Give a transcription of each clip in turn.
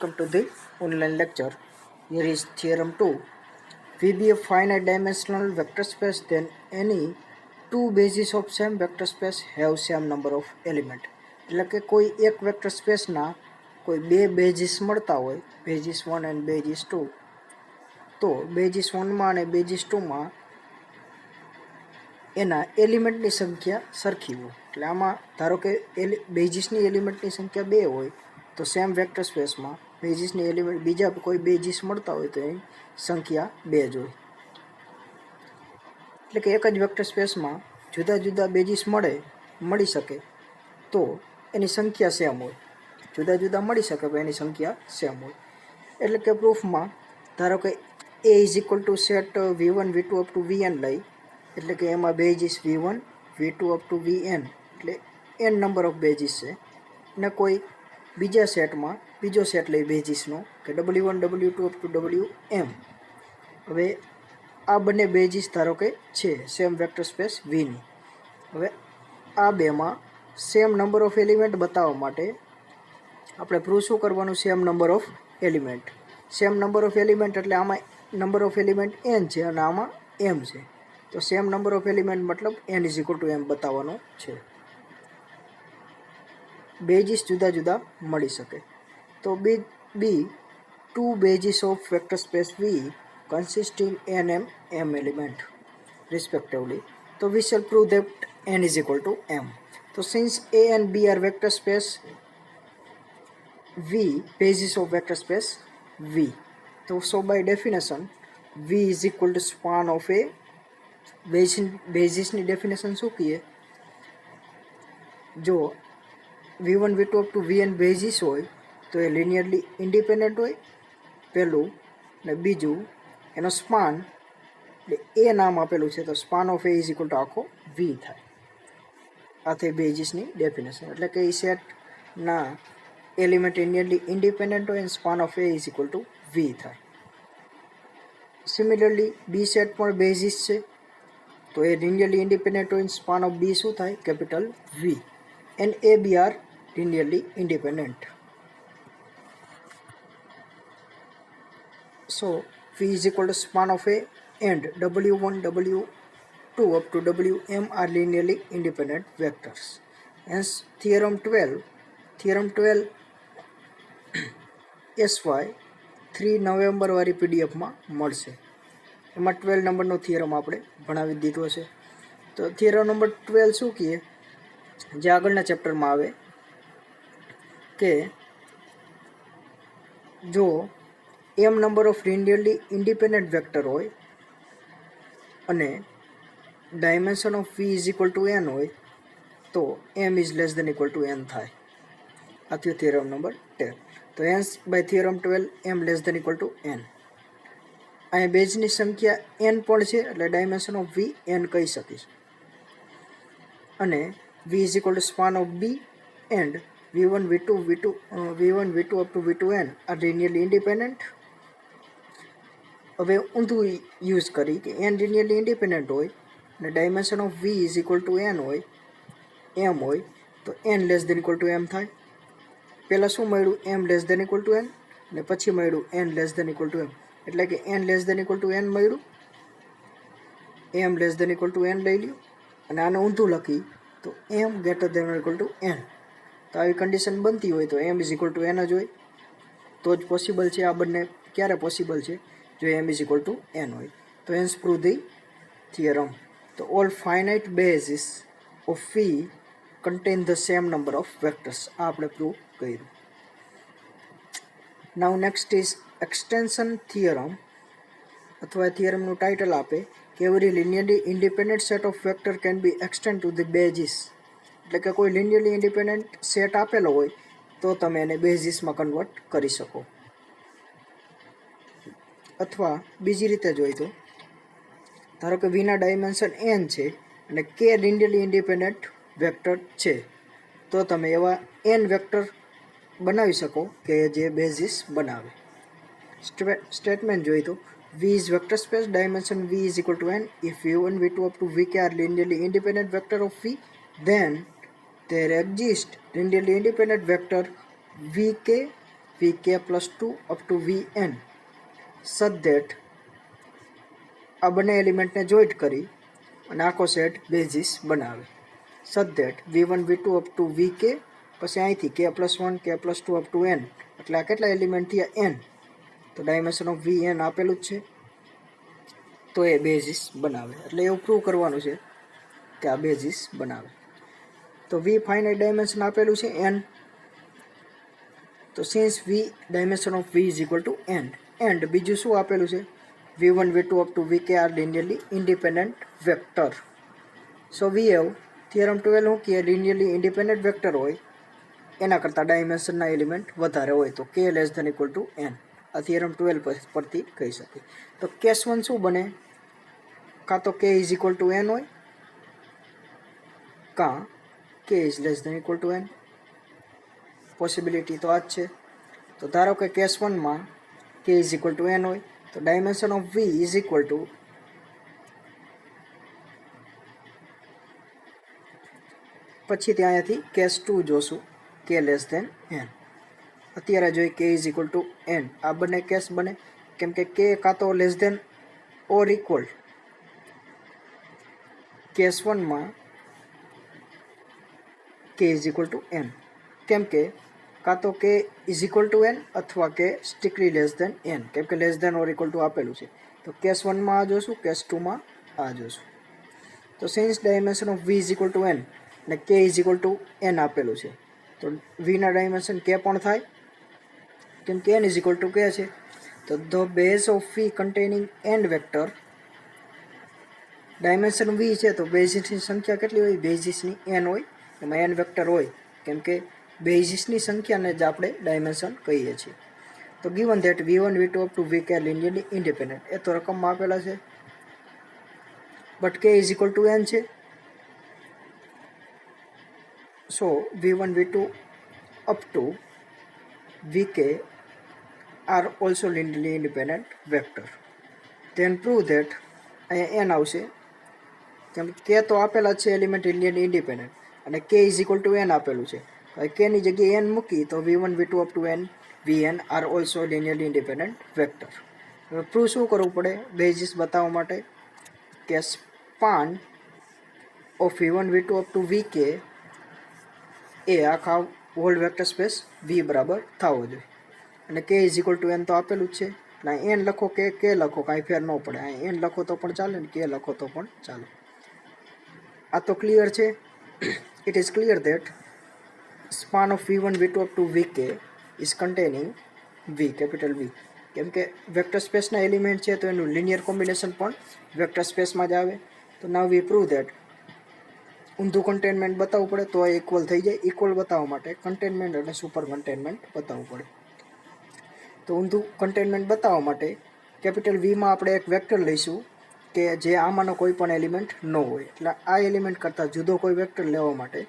welcome to the online lecture. Here is theorem 2. V be a finite dimensional vector space, then any two bases of same vector space have same number of element. એટલે કે કોઈ એક vector સ્પેસના કોઈ બે basis મળતા હોય, basis 1 and basis 2, તો બેઝિસ 1માં અને બેઝિસ 2માં એના એલિમેન્ટની સંખ્યા સરખી હોય. એટલે આમાં ધારો કે બેઝિસની એલિમેન્ટની સંખ્યા 2 હોય તો સેમ વેક્ટર સ્પેસમાં બેઝિસની એલિમેન્ટ બીજા કોઈ બેઝિસ મળતા હોય તો એની સંખ્યા 2 જ હોય. એટલે કે એક જ વેક્ટર સ્પેસમાં જુદા જુદા બેઝિસ મળી શકે તો એની સંખ્યા સેમ હોય, જુદા જુદા મળી શકે તો એની સંખ્યા સેમ હોય. એટલે કે પ્રૂફમાં ધારો કે A is equal two set V1 V2 up to Vn લઈ, એટલે કે એમાં basis V1 V2 up to Vn એટલે n નંબર ઓફ બેઝિસ છે, ને કોઈ બીજા સેટમાં બીજો સેટ લઈ બેઝિસનો કે W1 W2 up to Wm. હવે આ બંને બેઝિસ ધારો કે છે સેમ વેક્ટર સ્પેસ Vની. હવે આ બેમાં સેમ નંબર ઓફ એલિમેન્ટ બતાવવા માટે આપણે પ્રૂવ શું કરવાનું? Same number of element. Same number of element એટલે આમાં નંબર ઓફ એલિમેન્ટ n છે અને આમાં m છે, તો સેમ નંબર ઓફ એલિમેન્ટ મતલબ n is equal to m બતાવવાનું છે. બેઝિસ જુદા જુદા મળી શકે તો be two basis of vector space V consisting n m element respectively. So we shall prove that n is equal to m. So since A and B are vector space V, basis of vector space V, so by definition V is equal to span of A. બેઝિસની definition શું કહીએ? જો V1 V2 up to Vn basis હોય તો એ linearly independent હોય પહેલું, ને બીજું એનો સ્પાન એટલે એ નામ આપેલું છે તો span of A is equal two આખો V થાય. આ થઈ બેઝિસની ડેફિનેશન. એટલે કે એ સેટના એલિમેન્ટ લિનિયરલી ઇન્ડિપેન્ડન્ટ હોય અને span of A is equal to V થાય. સિમિલરલી બી સેટ પણ બેઝિસ છે તો એ લિનિયરલી ઇન્ડિપેન્ડન્ટ હોય, સ્પાન ઓફ બી શું થાય? Capital V. And A B are linearly independent. So V is equal to span of A and W1 W2 up to Wm are linearly independent vectors. Hence theorem 12 SY 3 November વાળી પીડીએફમાં મળશે. એમાં 12 નંબરનો theorem આપણે ભણાવી દીધો છે. તો theorem number 12 શું કહીએ? જે આગળના ચેપ્ટરમાં આવે કે જો m number of linearly independent vector હોય અને dimension of V is equal to n હોય તો m is less than equal to n થાય. આ થયો થિયરમ નંબર 10. તો hence by theorem 12 m less than equal to n. અહીંયા બેઝની સંખ્યા n પણ છે એટલે ડાયમેન્શન ઓફ V n કહી શકીશ. અને V is equal to span of B and V1 V2 up to V2n are linearly independent. હવે ઊંધું યુઝ કરી કે n લિનિયરલી ઇન્ડિપેન્ડન્ટ હોય અને dimension of V is equal to n હોય, m હોય તો n less than equal to m થાય. પહેલાં શું મળ્યું? m less than equal to n, અને પછી મળ્યું n less than equal to m. એટલે કે n less than equal to n મળ્યું, m less than equal to n લઈ લ્યું, અને આને ઊંધું લખી તો m greater than equal to n. તો આવી કન્ડિશન બનતી હોય તો m is equal to n જ હોય તો જ પોસિબલ છે. આ બંને ક્યારે પોસિબલ છે? જો m is equal to n હોય. તો હેન્સ પ્રૂવ ધી થિયરમ. તો all finite basis of V contain the same number of vectors. આ આપણે પ્રૂવ કર્યું. નાઉ નેક્સ્ટ ઇઝ એક્સટેન્શન થિયરમ, અથવા થિયરમનું ટાઇટલ આપે કે every linearly independent set of vector can be extend to the basis. એટલે કે કોઈ લિનિયરલી ઇન્ડિપેન્ડન્ટ સેટ આપેલો હોય તો તમે એને બેઝિસમાં કન્વર્ટ કરી શકો. અથવા બીજી રીતે જોઈએ તો ધારો કે Vના ડાયમેન્શન n છે અને k લિનિયરલી ઇન્ડિપેન્ડન્ટ વેક્ટર છે તો તમે એવા n વેક્ટર બનાવી શકો કે જે બેઝિસ બનાવે. સ્ટેટમેન્ટ જોઈએ તો V is vector space, dimension V is equal to n. If V1 V2 up to Vk are linearly independent vector of V, then there exists linearly independent vector Vk VK plus 2 up to VN such that આ બંને એલિમેન્ટને joint કરી અને આખો set basis બનાવે such that V1 V2 up to VK પછી અહીંથી K+1 K+2 up to N એટલે આ કેટલા એલિમેન્ટ થયા N તો ડાયમેન્શન ઓફ VN આપેલું જ છે તો એ બેઝિસ બનાવે એટલે એવું પ્રૂવ કરવાનું છે કે આ બેઝિસ બનાવે તો V ફાઇનાઇટ ડાયમેન્શન આપેલું છે N તો since V dimension of V is equal to N and બીજું શું આપેલું છે V1 V2 up to VK are linearly independent vector so we have theorem 12 હું કે linearly independent vector હોય એના કરતાં ડાયમેન્શનના એલિમેન્ટ વધારે હોય તો K less than equal to N આ થિયરમ 12 પરથી કહી શકીએ તો કેસ 1 શું બને કાં તો K is equal to N હોય કાં K is less than equal to N possibility તો આ જ છે તો ધારો કે કેસ 1માં K is equal to N હોય તો dimension of V is equal to પછી ત્યાંથી કેસ 2 જોશું K લેસ ધેન N અત્યારે જોઈએ K is equal to N આ બંને કેસ બને કેમ કે K કાં તો less than or equal case 1માં K is equal to N કેમ કે કાં તો K is equal to N અથવા કે સ્ટ્રિક્ટલી લેસ ધેન N કેમ કે less than or equal to આપેલું છે તો કેસ 1માં આ જોશું કેસ 2માં આ જોશું તો since dimension of V is equal to N અને K is equal to N આપેલું છે તો Vના ડાયમેન્શન K પણ થાય કેમ કે N is equal two K છે તો the base of V containing N vector dimension V છે તો બેઝિસની સંખ્યા કેટલી હોય બેઝિસની N હોય એમાં N વેક્ટર હોય કેમ કે બેઝિસની સંખ્યાને જ આપણે ડાયમેન્શન કહીએ છીએ તો given that V1 V2 up to VK linearly independent એ તો રકમમાં આપેલા છે but K is equal to N છે so V1 V2 up to VK are also linearly independent vector then prove that અહીંયા n આવશે કેમ કે તો આપેલા છે એલિમેન્ટ linearly independent અને K is equal to n આપેલું છે તો K ની જગ્યાએ n મૂકી તો V1 V2 up to n Vn are also linearly independent vector હવે પ્રૂવ શું કરવું પડે બેઝિસ બતાવવા માટે કે span of V1 V2 up to VK એ આખા હોલ વેક્ટર સ્પેસ V બરાબર થવો જોઈએ અને K is equal to N તો આપેલું જ છે એટલે N લખો કે K લખો કાંઈ ફેર ન પડે અહીં N લખો તો પણ ચાલે ને K લખો તો પણ ચાલે આ તો ક્લિયર છે it is clear that span of V1 V2 up to VK is containing V capital V કેમ કે વેક્ટર સ્પેસના એલિમેન્ટ છે તો એનું લિનિયર કોમ્બિનેશન પણ વેક્ટર સ્પેસમાં જ આવે તો નાવ વી પ્રૂવ ધેટ ઊંધું કન્ટેનમેન્ટ બતાવવું પડે તો ઇક્વલ થઈ જાય ઇક્વલ બતાવવા માટે કન્ટેનમેન્ટ અને સુપર કન્ટેનમેન્ટ બતાવવું પડે તો ઊંધું કન્ટેનમેન્ટ બતાવવા માટે કેપિટલ Vમાં આપણે એક વેક્ટર લઈશું કે જે આમાંનો કોઈ પણ એલિમેન્ટ ન હોય એટલે આ એલિમેન્ટ કરતાં જુદો કોઈ વેક્ટર લેવા માટે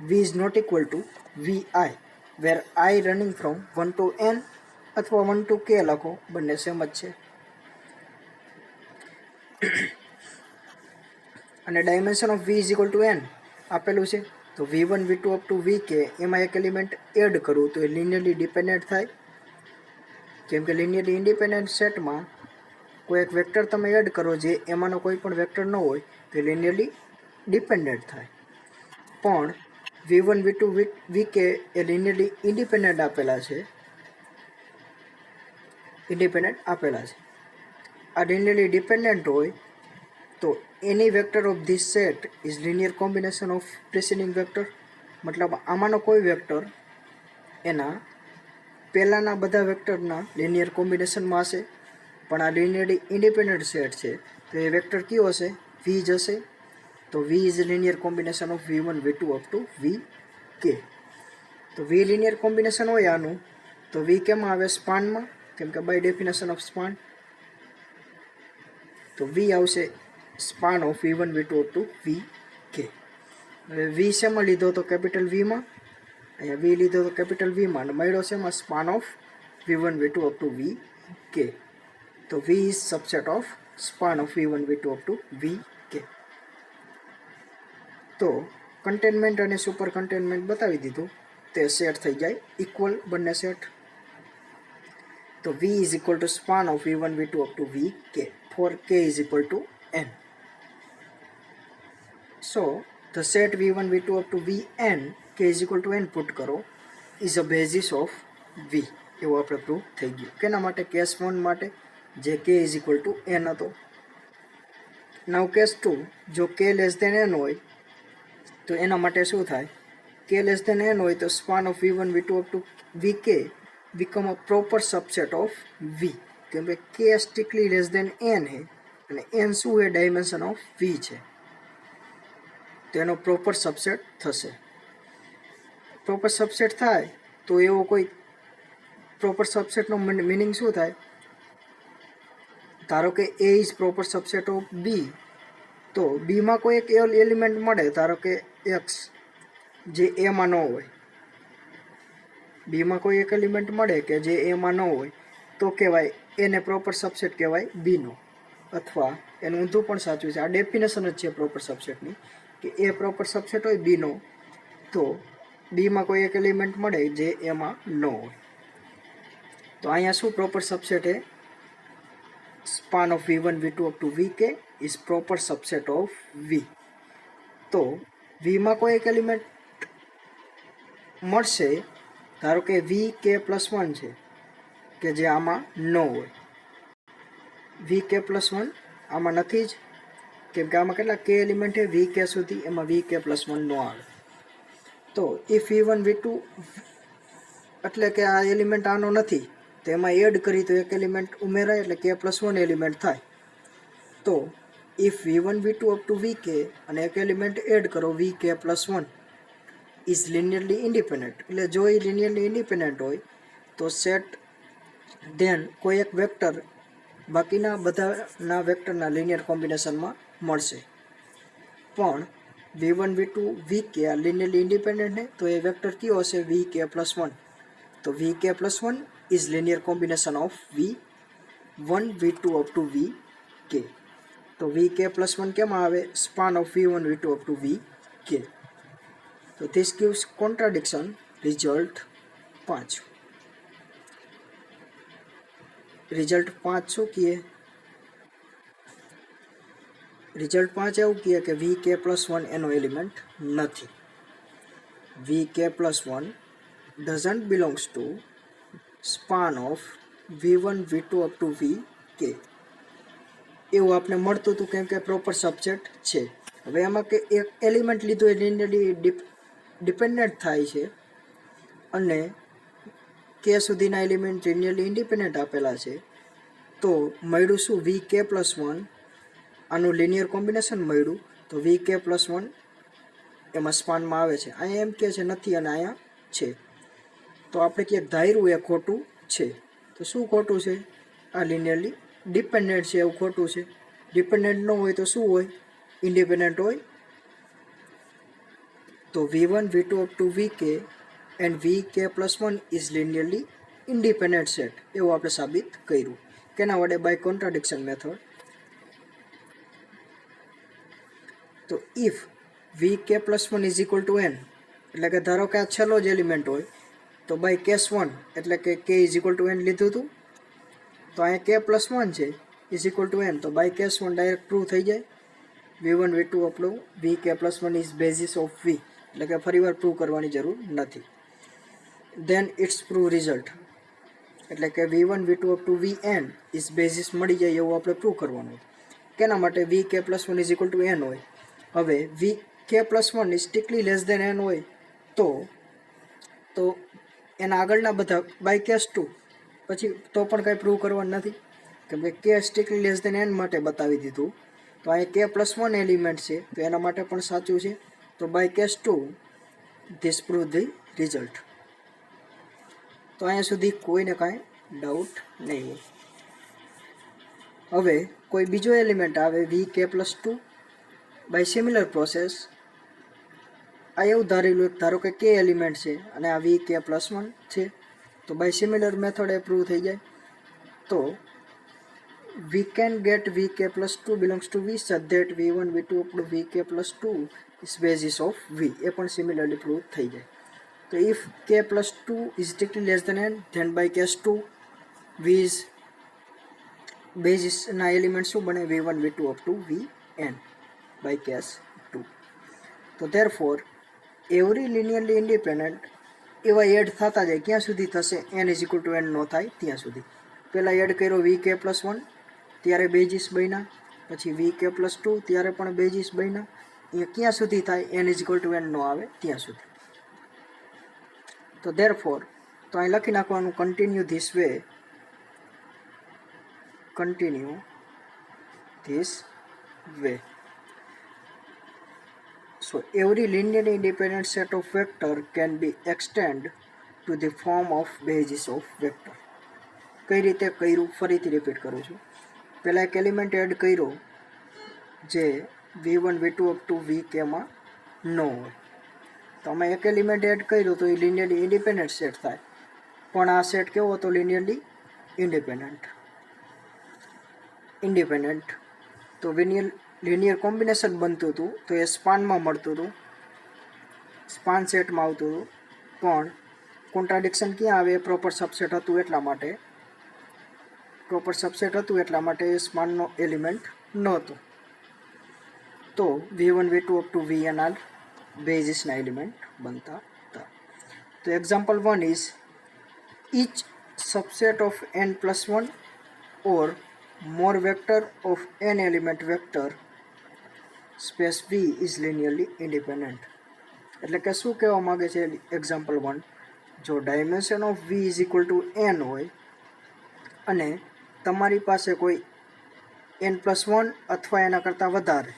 V is not equal to VI where I running from 1 to N અથવા 1 ટુ K લખો બંને સેમ જ છે અને dimension of V is equal to N આપેલું છે તો V1 V2 up to VK એમાં એક એલિમેન્ટ એડ કરું તો એ લિનિયરલી ડિપેન્ડન્ટ થાય કેમ કે લિનિયરલી ઇન્ડિપેન્ડન્ટ સેટમાં કોઈ એક વેક્ટર તમે એડ કરો જે એમાંનો કોઈ પણ વેક્ટર ન હોય તો લિનિયરલી ડિપેન્ડન્ટ થાય પણ V1 V2 VK એ લિનિયરલી ઇન્ડિપેન્ડન્ટ આપેલા છે આ લિનિયરલી ડિપેન્ડન્ટ હોય તો any vector of this set is linear combination of preceding vector મતલબ આમાંનો કોઈ વેક્ટર એના પહેલાંના બધા વેક્ટરના લિનિયર કોમ્બિનેશનમાં હશે પણ આ લિનિયરલી ઇન્ડિપેન્ડન્ટ સેટ છે તો એ વેક્ટર કયો હશે V જ હશે તો V is linear combination of V1 V2 up to VK તો V લિનિયર કોમ્બિનેશન હોય આનું તો V કેમાં આવે સ્પાનમાં કેમ કે બાય ડેફિનેશન ઓફ સ્પાન તો V આવશે span of V1 V2 up to VK હવે V શેમાં લીધો તો કેપિટલ Vમાં અહીંયા V લીધો તો કેપિટલ Vમાં અને મળ્યો શેમાં span of V1 V2 up to VK તો V is subset of span of V1 V2 up to VK તો કન્ટેનમેન્ટ અને સુપર કન્ટેનમેન્ટ બતાવી દીધું તે સેટ થઈ જાય ઇક્વલ બંને સેટ તો v is equal to span of v1 v2 up to vk for k is equal to n. So the set v1 v2 up to vn k is equal to n put કરો is a basis of v. એવું આપણે prove થઈ ગયું. કેના માટે? Case 1 માટે જે k is equal to n હતો. નાઉ કેસ 2 જો k લેસ દેન n હોય તો એના માટે શું થાય? k લેસ દેન n હોય તો span of v1 v2 up to vk become a proper subset of v. કેમ કે k strictly less than n है અને n શું है? ડાયમેન્શન ઓફ v છે, તો એનો પ્રોપર સબસેટ થશે. પ્રોપર સબસેટ થાય તો એવો કોઈ પ્રોપર સબસેટનો મિનિંગ શું થાય? ધારો કે a is proper subset of b, તો બીમાં કોઈ એક એલિમેન્ટ મળે, ધારો કે x, જે એમાં ન હોય. બીમાં કોઈ એક એલિમેન્ટ મળે કે જે એમાં ન હોય તો કહેવાય એને પ્રોપર સબસેટ કહેવાય બીનો. અથવા એનું ઊંધું પણ સાચું છે. આ ડેફિનેશન જ છે પ્રોપર સબસેટની, કે એ પ્રોપર સબસેટ હોય બીનો તો બીમાં કોઈ એક એલિમેન્ટ મળે જે એમાં ન હોય. તો અહીંયા શું પ્રોપર સબસેટ છે? Span of v1 v2 up to vk is proper subset of v. તો vમાં કોઈ એક એલિમેન્ટ મળશે, ધારો કે vk પ્લસ 1 છે કે જે આમાં ન હોય. vk પ્લસ 1 આમાં નથી જ, કેમ કે આમાં કેટલા k એલિમેન્ટ છે? vk સુધી, એમાં vk પ્લસ 1 ન આવે. તો if v1 v2 એટલે કે આ એલિમેન્ટ આનો નથી, તો એમાં એડ કરી તો એક એલિમેન્ટ ઉમેરાય એટલે k પ્લસ 1 એલિમેન્ટ થાય. તો if v1 v2 up to vk અને એક એલિમેન્ટ એડ કરો vk plus 1 is linearly independent. એટલે જો એ લિનિયરલી ઇન્ડિપેન્ડન્ટ હોય તો સેટ ધેન કોઈ એક વેક્ટર બાકીના બધાના વેક્ટરના લિનિયર કોમ્બિનેશનમાં મળશે. પણ v1 v2 vk આ લિનિયરલી ઇન્ડિપેન્ડન્ટ ને, તો એ વેક્ટર કયો હશે? vk plus 1. તો vk plus 1 is linear combination of v1 v2 up to vk. તો vk પ્લસ 1 કેમાં આવે? Span of v1 v2 up to vk. તો this gives contradiction result 5. Result 5 શું કહે? રિઝલ્ટ 5 એવું કહે કે vk પ્લસ 1 એનો એલિમેન્ટ નથી. vk plus 1 doesn't belongs to span of v1 v2 up to vk. એવું આપણે મળતું હતું કેમ કે પ્રોપર સબસેટ છે. હવે એમાં કે એક એલિમેન્ટ લીધો એ લિનિયરલી ડિપેન્ડન્ટ થાય છે અને કે સુધીના એલિમેન્ટ લિનિયરલી ઇન્ડિપેન્ડન્ટ આપેલા છે. તો મળ્યું શું? vk પ્લસ 1 આનું લિનિયર કોમ્બિનેશન મળ્યું. તો vk પ્લસ 1 એમાં સ્પાનમાં આવે છે. અહીંયા એમ કહે છે નથી અને અહીંયા છે. તો આપણે ક્યાંક ધાર્યું એ ખોટું છે. તો શું ખોટું છે? આ લિનિયરલી ડિપેન્ડન્ટ છે એવું ખોટું છે. ડિપેન્ડન્ટ ન હોય તો શું હોય? ઇન્ડિપેન્ડન્ટ હોય. તો v1 v2 up to vk and vk plus 1 is linearly independent set એવું આપણે સાબિત કર્યું. કેના વડે? By contradiction method. તો if vk plus 1 is equal to n, એટલે કે ધારો કે આ છેલ્લો જ એલિમેન્ટ હોય તો બાય કેસ 1 એટલે કે k is equal to n લીધું હતું, તો અહીંયા k પ્લસ 1 છે is equal to n, તો બાય કેસ 1 ડાયરેક્ટ પ્રૂવ થઈ જાય. v1 v2 આપણું vk plus 1 is basis of v, એટલે કે ફરીવાર પ્રૂવ કરવાની જરૂર નથી. ધેન ઇટ્સ પ્રૂવ રિઝલ્ટ, એટલે કે v1 v2 up to vn is basis મળી જાય એવું આપણે પ્રૂવ કરવાનું. કેના માટે? vk plus 1 is equal to n હોય. હવે vk plus 1 is strictly less than n હોય તો એના આગળના બધા બાય કેસ 2 પછી તો પણ કંઈ પ્રૂવ કરવાનું નથી, કેમ કે k strictly less than n માટે બતાવી દીધું. તો અહીંયા k પ્લસ 1 એલિમેન્ટ છે તો એના માટે પણ સાચું છે. તો by case 2 this prove the result. તો અહીંયા સુધી કોઈને કાંઈ ડાઉટ નહીં હોય. હવે કોઈ બીજો એલિમેન્ટ આવે vk plus 2 by similar process. આ એવું ધારેલું, ધારો કે k એલિમેન્ટ છે અને આ vk પ્લસ 1 છે, તો બાય સિમિલર મેથડ એ પ્રૂવ થઈ જાય. તો we can get vk plus 2 belongs to v such that v1 v2 up to vk plus 2 is basis of v. એ પણ સિમિલરલી પ્રૂવ થઈ જાય. તો if k plus 2 is strictly less than n, then by case 2 વીઝ બેઝિસના element શું બને v1 v2 up to vn by case 2. તો therefore every linearly independent એવા એડ થતા જાય ક્યાં સુધી થશે n is equal to n નો થાય ત્યાં સુધી. પહેલાં એડ કર્યો vk પ્લસ 1 ત્યારે બેઝિસ બન્યા, પછી vk પ્લસ 2 ત્યારે પણ બેઝિસ બન્યા. અહીંયા ક્યાં સુધી થાય n is equal to n નો આવે ત્યાં સુધી. તો ધેરફોર તો અહીં લખી નાખવાનું continue this way, continue this way. So every linearly independent set of vector can be extended to the form of basis of vector. કઈ રીતે કર્યું ફરીથી રિપીટ કરું છું. પહેલાં એક એલિમેન્ટ એડ કર્યો જે v1 v2 up to vk માં ન હોય. તો અમે એક એલિમેન્ટ એડ કર્યું તો એ લિનિયરલી ઇન્ડિપેન્ડન્ટ સેટ થાય, પણ આ સેટ કેવો હતો લિનિયરલી ઇન્ડિપેન્ડન્ટ. તો લિનિયર કોમ્બિનેશન બનતું હતું તો એ સ્પાનમાં મળતું હતું, સ્પાન સેટમાં આવતું હતું. પણ કોન્ટ્રાડિક્શન ક્યાં આવે? પ્રોપર સબસેટ હતું એટલા માટે, એ સ્પાનનો એલિમેન્ટ નહોતો. તો v1 v2 up to vn are બેઝિસના એલિમેન્ટ બનતા હતા. તો example 1 is each subset of n plus 1 or more vector of n element vector space V is linearly independent. એટલે કે શું કહેવા માગે છે એક્ઝામ્પલ 1, જો dimension of V is equal to n હોય અને તમારી પાસે કોઈ n+1 અથવા એના કરતાં વધારે,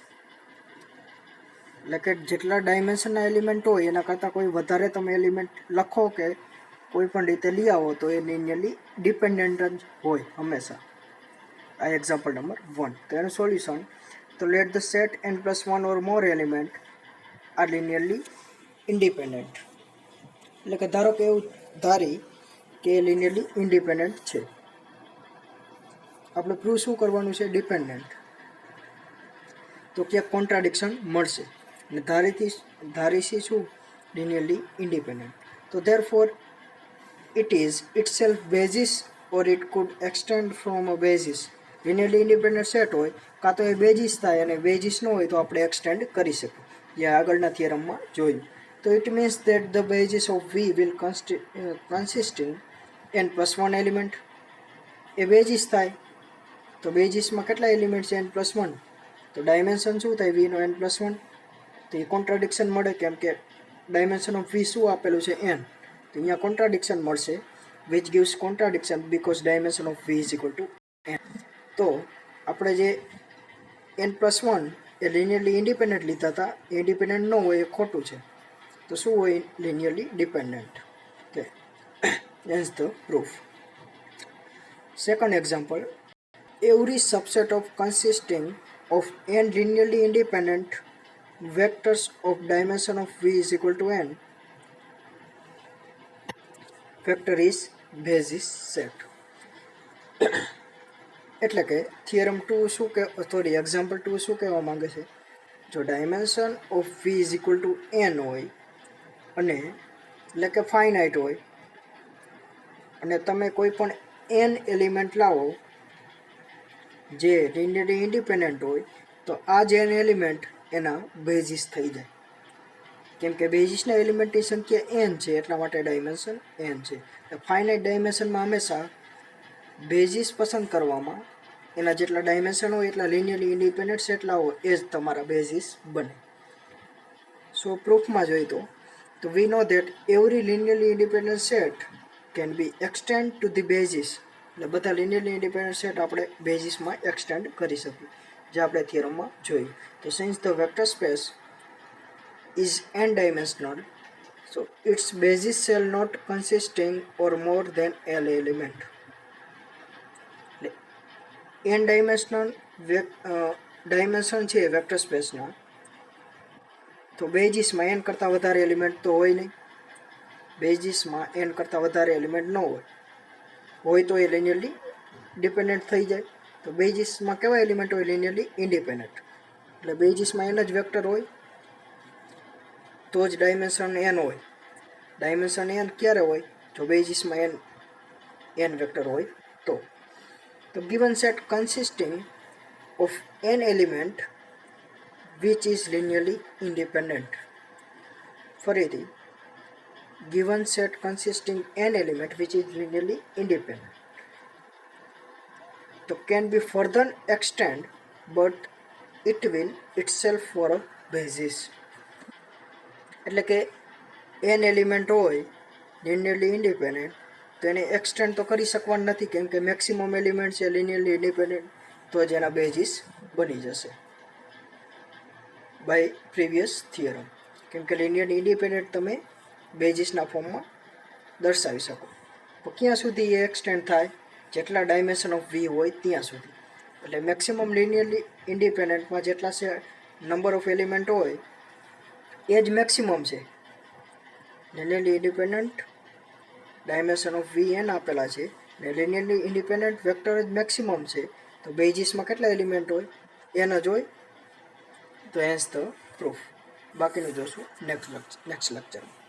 એટલે કે જેટલા ડાયમેન્શનના એલિમેન્ટ હોય એના કરતાં કોઈ વધારે તમે એલિમેન્ટ લખો કે કોઈ પણ રીતે લઈ આવો તો એ લિનિયરલી ડિપેન્ડન્ટ જ હોય હંમેશા. આ એક્ઝામ્પલ નંબર 1. તો એનું સોલ્યુશન, તો let the set n+1 or more element are linearly independent. એટલે કે ધારો કે એવું ધારી કે એ લિનિયરલી ઇન્ડિપેન્ડન્ટ છે. આપણે પ્રૂવ શું કરવાનું છે? ડિપેન્ડન્ટ. તો ક્યાંક કોન્ટ્રાડિક્શન મળશે અને ધારીશી શું? Linearly independent. તો therefore it is itself basis or it could extend from a basis. Linearly independent set હોય કાં તો એ બેઝિસ થાય અને બેઝિસ ન હોય તો આપણે એક્સટેન્ડ કરી શકીએ, જે આગળના થિયરમમાં જોયું. તો it means that the basis of V will consisting n+1 element. એ બેઝિસ થાય તો બેઝિસમાં કેટલા એલિમેન્ટ છે? n+1. તો ડાયમેન્શન શું થાય? વીનો n+1. તો એ કોન્ટ્રાડિક્શન મળે, કેમ કે ડાયમેન્શન ઓફ વી શું આપેલું છે? n. તો અહીંયા કોન્ટ્રાડિક્શન મળશે, which gives contradiction because dimension of V is equal to n. તો આપણે જે n+1 એ લિનિયરલી ઇન્ડિપેન્ડન્ટ લીધા હતા, એ ઇન્ડિપેન્ડન્ટ ન હોય, એ ખોટું છે. તો શું હોય? Linearly dependent. Okay, hence the proof. Second example, every subset of consisting of n linearly independent vectors of dimension of v is equal to n vector is basis set. એટલે કે થિયરમ 2 શું કે એક્ઝામ્પલ 2 શું કહેવા માંગે છે? જો dimension of v is equal to n હોય અને એટલે કે ફાઇનાઇટ હોય અને તમે કોઈ પણ n એલિમેન્ટ લાવો જે લિનિયરલી ઇન્ડિપેન્ડન્ટ હોય, તો આ જે n એલિમેન્ટ એના બેઝિસ થઈ જાય. કેમ કે બેઝિસના એલિમેન્ટની સંખ્યા n છે એટલા માટે ડાયમેન્શન n છે. ફાઇનાઇટ ડાયમેન્શનમાં હંમેશા બેઝિસ પસંદ કરવામાં એના જેટલા ડાયમેન્શન હોય એટલા લિનિયરલી ઇન્ડિપેન્ડન્ટ જેટલા હોય એ જ તમારા બેઝિસ બને. સો પ્રૂફમાં જોઈએ તો we know that every linearly independent set can be extend to the basis. એટલે બધા લિનિયરલી ઇન્ડિપેન્ડન્ટ સેટ આપણે બેઝિસમાં એક્સટેન્ડ કરી શકીએ, જે આપણે થિયરમમાં જોયું. તો since the vector space is n dimensional, so its basis shall not consisting or more than l element. n dimensional dimension છે વેક્ટર સ્પેસના, તો બેઝિસમાં n કરતાં વધારે એલિમેન્ટ તો હોય નહીં. બેઝિસમાં n કરતાં વધારે એલિમેન્ટ ન હોય તો એ લિનિયરલી ડિપેન્ડન્ટ થઈ જાય. તો બેઝિસમાં કેવા એલિમેન્ટ હોય? Linearly independent. એટલે બેઝિસમાં n જ વેક્ટર હોય તો જ ડાયમેન્શન n હોય. ડાયમેન્શન n ક્યારે હોય? જો બેઝિસમાં n વેક્ટર હોય તો the given set consisting of n element which is linearly independent. ફરીથી given set consisting n element which is linearly independent so can be further extend but it will itself for a basis. એટલે કે n element હોય linearly independent તો એને extend તો કરી શકવાનું નથી કેમ કે મેક્સિમમ એલિમેન્ટ છે linearly independent તો જ એના બેઝિસ બની જશે બાય પ્રીવિયસ થિયરમ કેમ કે linearly independent તમે બેઝિસના ફોર્મમાં દર્શાવી શકો તો ક્યાં સુધી એ એક્સટેન્ડ થાય જેટલા ડાયમેન્શન ઓફ v હોય ત્યાં સુધી એટલે મેક્સિમમ linearly independentમાં જેટલા છે નંબર ઓફ એલિમેન્ટ હોય એ જ મેક્સિમમ છે linearly independent dimension of v n આપેલા છે ને linearly independent વેક્ટર જ મેક્સિમમ છે તો બેઝિસમાં કેટલા એલિમેન્ટ હોય n જ હોય તો હેન્સ ધ પ્રૂફ બાકીનું જોશું નેક્સ્ટ લેક્ચરમાં.